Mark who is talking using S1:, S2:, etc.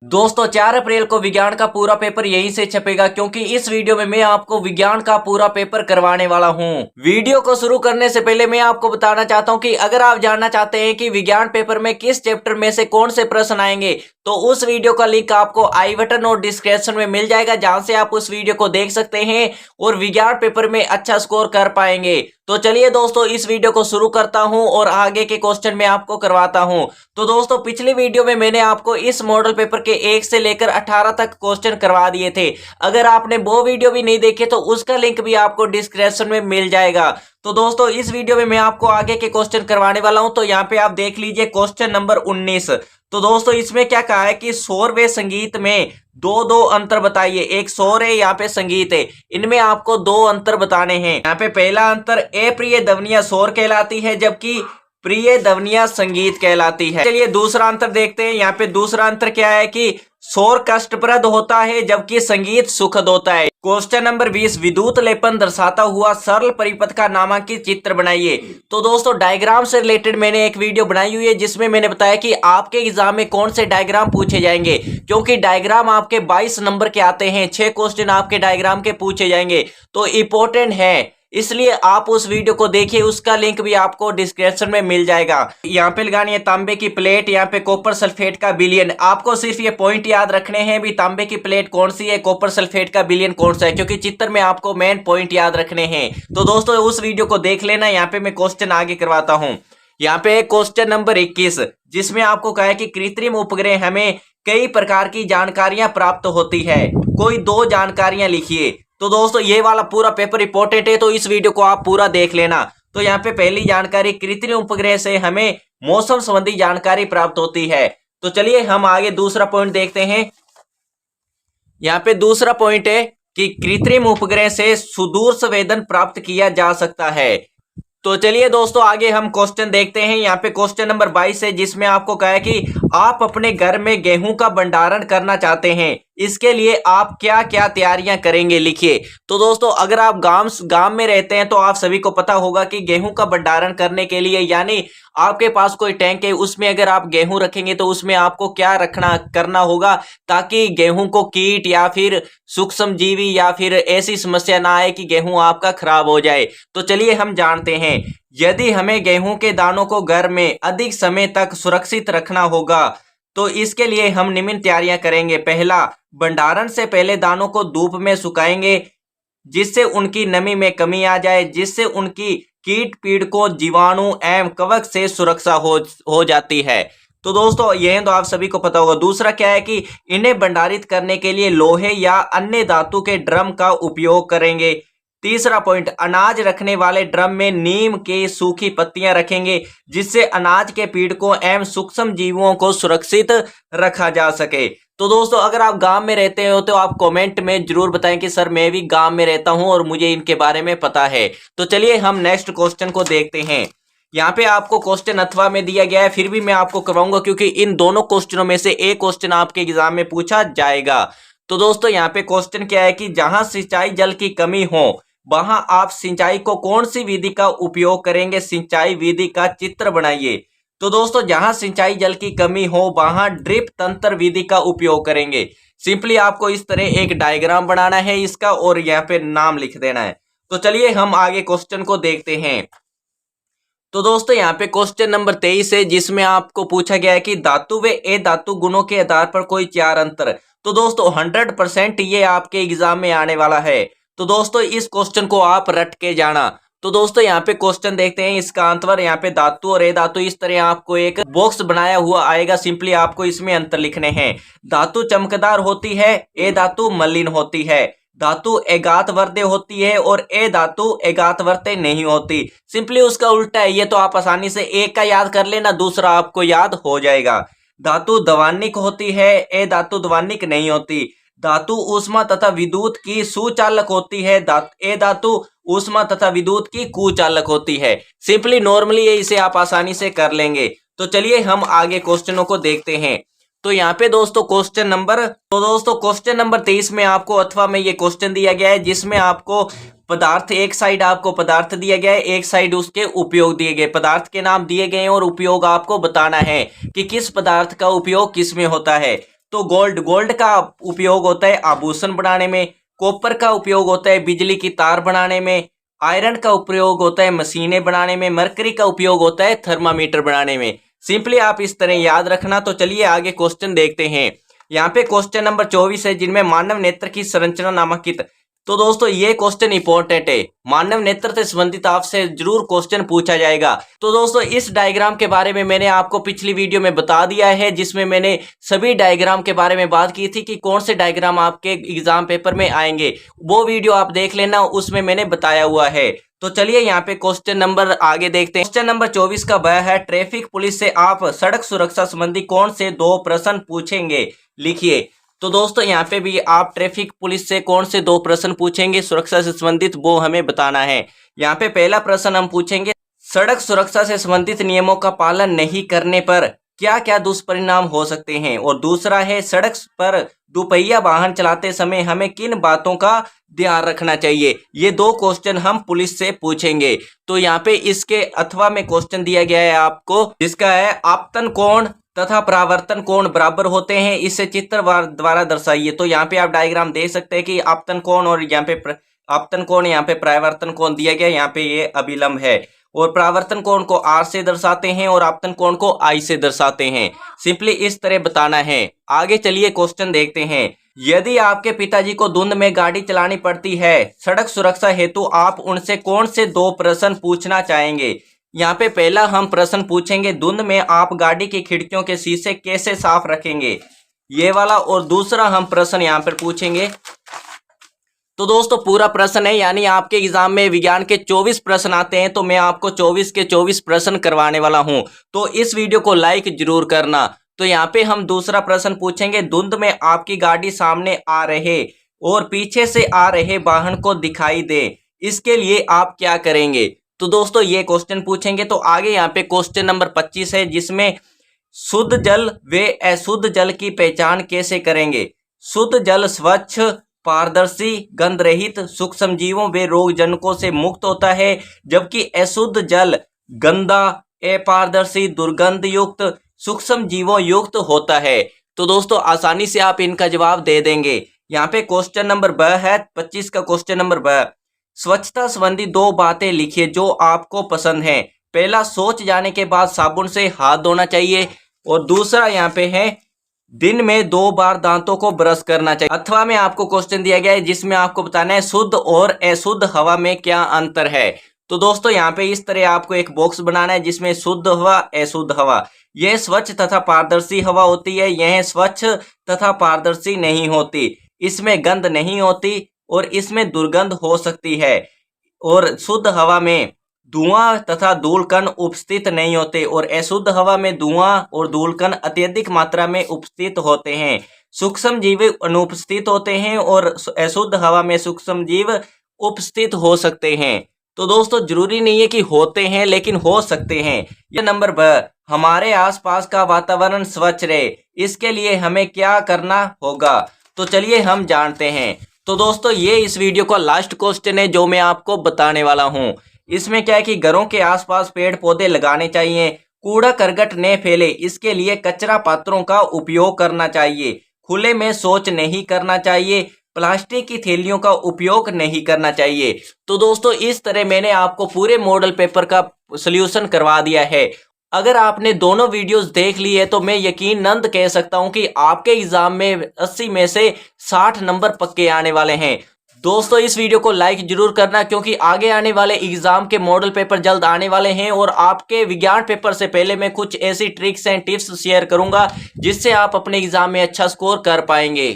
S1: दोस्तों 4 अप्रैल को विज्ञान का पूरा पेपर यहीं से छपेगा क्योंकि इस वीडियो में मैं आपको विज्ञान का पूरा पेपर करवाने वाला हूं। वीडियो को शुरू करने से पहले मैं आपको बताना चाहता हूं कि अगर आप जानना चाहते हैं कि विज्ञान पेपर में किस चैप्टर में से कौन से प्रश्न आएंगे तो उस वीडियो का लिंक आपको आई बटन और डिस्क्रिप्शन में मिल जाएगा, जहां से आप उस वीडियो को देख सकते हैं और विज्ञान पेपर में अच्छा स्कोर कर पाएंगे। तो चलिए दोस्तों इस वीडियो को शुरू करता हूं और आगे के क्वेश्चन में आपको करवाता हूं। तो दोस्तों पिछली वीडियो में मैंने आपको इस मॉडल पेपर के 1 से लेकर 18 तक क्वेश्चन करवा दिए थे। अगर आपने वो वीडियो भी नहीं देखे तो उसका लिंक भी आपको डिस्क्रिप्शन में मिल जाएगा। तो दोस्तों इस वीडियो में मैं आपको आगे के क्वेश्चन करवाने वाला हूं। तो यहाँ पे आप देख लीजिए क्वेश्चन नंबर 19। तो दोस्तों इसमें क्या कहा है कि शोर व संगीत में दो दो अंतर बताइए। एक शोर है, यहाँ पे संगीत है, इनमें आपको दो अंतर बताने हैं। यहाँ पे पहला अंतर अप्रिय ध्वनियां शोर कहलाती है जबकि प्रिय ध्वनियां संगीत कहलाती है। चलिए दूसरा अंतर देखते हैं। यहाँ पे दूसरा अंतर क्या है कि शोर कष्टप्रद होता है जबकि संगीत सुखद होता है। क्वेश्चन नंबर 20 विद्युत लेपन दर्शाता हुआ सरल परिपथ का नामांकित चित्र बनाइए। तो दोस्तों डायग्राम से रिलेटेड मैंने एक वीडियो बनाई हुई है जिसमें मैंने बताया कि आपके एग्जाम में कौन से डायग्राम पूछे जाएंगे, क्योंकि डायग्राम आपके 22 नंबर के आते हैं। 6 क्वेश्चन आपके डायग्राम के पूछे जाएंगे तो इंपॉर्टेंट है, इसलिए आप उस वीडियो को देखिए, उसका लिंक भी आपको डिस्क्रिप्शन में मिल जाएगा। यहाँ पे लगानी है तांबे की प्लेट, यहाँ पे कॉपर सल्फेट का विलयन। आपको सिर्फ ये पॉइंट याद रखने हैं भी तांबे की प्लेट कौन सी है, कॉपर सल्फेट का विलयन कौन सा है, क्योंकि चित्र में आपको मेन पॉइंट याद रखने हैं। तो दोस्तों उस वीडियो को देख लेना। यहाँ पे मैं क्वेश्चन आगे करवाता हूँ। यहाँ पे क्वेश्चन नंबर 21 जिसमें आपको कहा है कि कृत्रिम उपग्रह हमें कई प्रकार की जानकारियां प्राप्त होती है, कोई दो जानकारियां लिखिए। तो दोस्तों ये वाला पूरा पेपर इंपॉर्टेंट है, तो इस वीडियो को आप पूरा देख लेना। तो यहाँ पे पहली जानकारी, कृत्रिम उपग्रह से हमें मौसम संबंधी जानकारी प्राप्त होती है। तो चलिए हम आगे दूसरा पॉइंट देखते हैं। यहाँ पे दूसरा पॉइंट है कि कृत्रिम उपग्रह से सुदूर संवेदन प्राप्त किया जा सकता है। तो चलिए दोस्तों आगे हम क्वेश्चन देखते हैं। यहाँ पे क्वेश्चन नंबर 22 है जिसमें आपको कहा है कि आप अपने घर में गेहूं का भंडारण करना चाहते हैं, इसके लिए आप क्या क्या तैयारियां करेंगे, लिखिए। तो दोस्तों अगर आप गांव में रहते हैं तो आप सभी को पता होगा कि गेहूं का भंडारण करने के लिए यानी आपके पास कोई टैंक है, उसमें अगर आप गेहूं रखेंगे तो उसमें आपको क्या करना होगा ताकि गेहूं को कीट या फिर सूक्ष्म जीवी या फिर ऐसी समस्या ना आए कि गेहूं आपका खराब हो जाए। तो चलिए हम जानते हैं। यदि हमें गेहूं के दानों को घर में अधिक समय तक सुरक्षित रखना होगा तो इसके लिए हम निम्न तैयारियां करेंगे। पहला, भंडारण से पहले दानों को धूप में सुखाएंगे जिससे उनकी नमी में कमी आ जाए, जिससे उनकी कीट पीड़कों जीवाणु एवं कवक से सुरक्षा हो जाती है। तो दोस्तों यह तो आप सभी को पता होगा। दूसरा क्या है कि इन्हें भंडारित करने के लिए लोहे या अन्य धातु के ड्रम का उपयोग करेंगे। तीसरा पॉइंट, अनाज रखने वाले ड्रम में नीम की सूखी पत्तियां रखेंगे जिससे अनाज के पीड़कों एवं सूक्ष्म जीवों को सुरक्षित रखा जा सके। तो दोस्तों अगर आप गांव में रहते हो तो आप कमेंट में जरूर बताएं कि सर मैं भी गांव में रहता हूं और मुझे इनके बारे में पता है। तो चलिए हम नेक्स्ट क्वेश्चन को देखते हैं। यहाँ पे आपको क्वेश्चन अथवा में दिया गया है, फिर भी मैं आपको करवाऊंगा क्योंकि इन दोनों क्वेश्चनों में से एक क्वेश्चन आपके एग्जाम में पूछा जाएगा। तो दोस्तों यहाँ पे क्वेश्चन क्या है कि जहां सिंचाई जल की कमी हो वहां आप सिंचाई को कौन सी विधि का उपयोग करेंगे, सिंचाई विधि का चित्र बनाइए। तो दोस्तों जहां सिंचाई जल की कमी हो वहां ड्रिप तंत्र विधि का उपयोग करेंगे। सिंपली आपको इस तरह एक डायग्राम बनाना है इसका और यहाँ पे नाम लिख देना है। तो चलिए हम आगे क्वेश्चन को देखते हैं। तो दोस्तों यहाँ पे क्वेश्चन नंबर 23 है जिसमें आपको पूछा गया है कि धातु व अधातु गुणों के आधार पर कोई 4 अंतर। तो दोस्तों 100% ये आपके एग्जाम में आने वाला है। तो दोस्तों इस क्वेश्चन को आप रट के जाना। तो दोस्तों यहाँ पे क्वेश्चन देखते हैं इसका आंसर। यहाँ पे धातु और अधातु इस तरह आपको एक बॉक्स बनाया हुआ आएगा, सिंपली आपको इसमें अंतर लिखने हैं। धातु चमकदार होती है, अधातु मलिन होती है। धातु एगातवर्त्य होती है और अधातु एगातवर्त्य नहीं होती। सिंपली उसका उल्टा है, ये तो आप आसानी से एक का याद कर लेना, दूसरा आपको याद हो जाएगा। धातु ध्वनिक होती है, अधातु ध्वनिक नहीं होती। धातु ऊष्मा तथा विद्युत की सुचालक होती है, अधातु ऊष्मा तथा विद्युत की कुचालक होती है। सिंपली नॉर्मली ये इसे आप आसानी से कर लेंगे। तो चलिए हम आगे क्वेश्चनों को देखते हैं। तो यहाँ पे दोस्तों क्वेश्चन नंबर 23 में आपको अथवा में ये क्वेश्चन दिया गया है जिसमें आपको पदार्थ, एक साइड आपको पदार्थ दिया गया है, एक साइड उसके उपयोग दिए गए, पदार्थ के नाम दिए गए हैं और उपयोग आपको बताना है कि किस पदार्थ का उपयोग किस में होता है। तो गोल्ड का उपयोग होता है आभूषण बनाने में, कॉपर का उपयोग होता है बिजली की तार बनाने में, आयरन का उपयोग होता है मशीनें बनाने में, मरकरी का उपयोग होता है थर्मामीटर बनाने में। सिंपली आप इस तरह याद रखना। तो चलिए आगे क्वेश्चन देखते हैं। यहाँ पे क्वेश्चन नंबर 24 है, जिनमें मानव नेत्र की संरचना नामांकित। तो दोस्तों ये क्वेश्चन इंपॉर्टेंट है, मानव नेत्र से संबंधित आपसे जरूर क्वेश्चन पूछा जाएगा। तो दोस्तों इस डायग्राम के बारे में मैंने आपको पिछली वीडियो में बता दिया है, जिसमें मैंने सभी डायग्राम के बारे में बात की थी कि कौन से डायग्राम आपके एग्जाम पेपर में आएंगे। वो वीडियो आप देख लेना, उसमें मैंने बताया हुआ है। तो चलिए यहाँ पे क्वेश्चन नंबर आगे देखते हैं। क्वेश्चन नंबर 24 का वह है, ट्रैफिक पुलिस से आप सड़क सुरक्षा संबंधी कौन से 2 प्रश्न पूछेंगे, लिखिए। तो दोस्तों यहाँ पे भी आप ट्रैफिक पुलिस से कौन से 2 प्रश्न पूछेंगे सुरक्षा से संबंधित, वो हमें बताना है। यहाँ पे पहला प्रश्न हम पूछेंगे, सड़क सुरक्षा से संबंधित नियमों का पालन नहीं करने पर क्या क्या दुष्परिणाम हो सकते हैं। और दूसरा है, सड़क पर दुपहिया वाहन चलाते समय हमें किन बातों का ध्यान रखना चाहिए। ये 2 क्वेश्चन हम पुलिस से पूछेंगे। तो यहाँ पे इसके अथवा में क्वेश्चन दिया गया है आपको, जिसका है आपतन कोण तथा परावर्तन कोण बराबर होते हैं, इसे चित्र द्वारा दर्शाइए। तो यहाँ पे आप डायग्राम देख सकते हैं कि आपतन कोण और यहाँ पे आपतन कोण, यहाँ पे परावर्तन कोण दिया गया, यहाँ पे ये अभिलंब है। और परावर्तन कोण को R से दर्शाते हैं और आपतन कोण को I से दर्शाते हैं। सिंपली इस तरह बताना है। आगे चलिए क्वेश्चन देखते हैं। यदि आपके पिताजी को धुंध में गाड़ी चलानी पड़ती है, सड़क सुरक्षा हेतु आप उनसे कौन से 2 प्रश्न पूछना चाहेंगे। यहाँ पे पहला हम प्रश्न पूछेंगे, धुंध में आप गाड़ी की खिड़कियों के शीशे कैसे साफ रखेंगे, ये वाला। और दूसरा हम प्रश्न यहाँ पर पूछेंगे। तो दोस्तों पूरा प्रश्न है, यानी आपके एग्जाम में विज्ञान के 24 प्रश्न आते हैं, तो मैं आपको 24 के 24 प्रश्न करवाने वाला हूं। तो इस वीडियो को लाइक जरूर करना। तो यहाँ पे हम दूसरा प्रश्न पूछेंगे, धुंध में आपकी गाड़ी सामने आ रहे और पीछे से आ रहे वाहन को दिखाई दे, इसके लिए आप क्या करेंगे। तो दोस्तों ये क्वेश्चन पूछेंगे। तो आगे यहाँ पे क्वेश्चन नंबर 25 है, जिसमें शुद्ध जल व अशुद्ध जल की पहचान कैसे करेंगे। शुद्ध जल स्वच्छ, पारदर्शी, गंध रहित, सूक्ष्म जीवों व रोग जनकों से मुक्त होता है, जबकि अशुद्ध जल गंदा, अपारदर्शी, दुर्गंध युक्त, सूक्ष्म जीवों युक्त होता है। तो दोस्तों आसानी से आप इनका जवाब दे देंगे। यहाँ पे क्वेश्चन नंबर ब है, 25 का क्वेश्चन नंबर ब, स्वच्छता संबंधी 2 बातें लिखिए जो आपको पसंद है। पहला, शौच जाने के बाद साबुन से हाथ धोना चाहिए। और दूसरा यहाँ पे है, दिन में 2 बार दांतों को ब्रश करना चाहिए। अथवा में आपको क्वेश्चन दिया गया है, जिसमें आपको बताना है शुद्ध और अशुद्ध हवा में क्या अंतर है। तो दोस्तों यहाँ पे इस तरह आपको एक बॉक्स बनाना है, जिसमें शुद्ध हवा, अशुद्ध हवा। यह स्वच्छ तथा पारदर्शी हवा होती है, यह स्वच्छ तथा पारदर्शी नहीं होती, इसमें गंध नहीं होती और इसमें दुर्गंध हो सकती है। और शुद्ध हवा में धुआं तथा धूलकण उपस्थित नहीं होते और अशुद्ध हवा में धुआं और धूलकण अत्यधिक मात्रा में उपस्थित होते हैं। सूक्ष्म जीव अनुपस्थित होते हैं और अशुद्ध हवा में सूक्ष्म जीव उपस्थित हो सकते हैं। तो दोस्तों जरूरी नहीं है कि होते हैं, लेकिन हो सकते हैं। यह नंबर ब, हमारे आसपास का वातावरण स्वच्छ रहे, इसके लिए हमें क्या करना होगा। तो चलिए हम जानते हैं। तो दोस्तों ये इस वीडियो का लास्ट क्वेश्चन है जो मैं आपको बताने वाला हूँ। इसमें क्या है कि घरों के आसपास पेड़ पौधे लगाने चाहिए, कूड़ा करकट न फैले, इसके लिए कचरा पात्रों का उपयोग करना चाहिए, खुले में शौच नहीं करना चाहिए, प्लास्टिक की थैलियों का उपयोग नहीं करना चाहिए। तो दोस्तों इस तरह मैंने आपको पूरे मॉडल पेपर का सॉल्यूशन करवा दिया है। अगर आपने दोनों वीडियोस देख ली है तो मैं यकीनन कह सकता हूं कि आपके एग्जाम में 80 में से 60 नंबर पक्के आने वाले हैं। दोस्तों इस वीडियो को लाइक जरूर करना, क्योंकि आगे आने वाले एग्जाम के मॉडल पेपर जल्द आने वाले हैं और आपके विज्ञान पेपर से पहले मैं कुछ ऐसी ट्रिक्स एंड टिप्स शेयर करूंगा जिससे आप अपने एग्जाम में अच्छा स्कोर कर पाएंगे।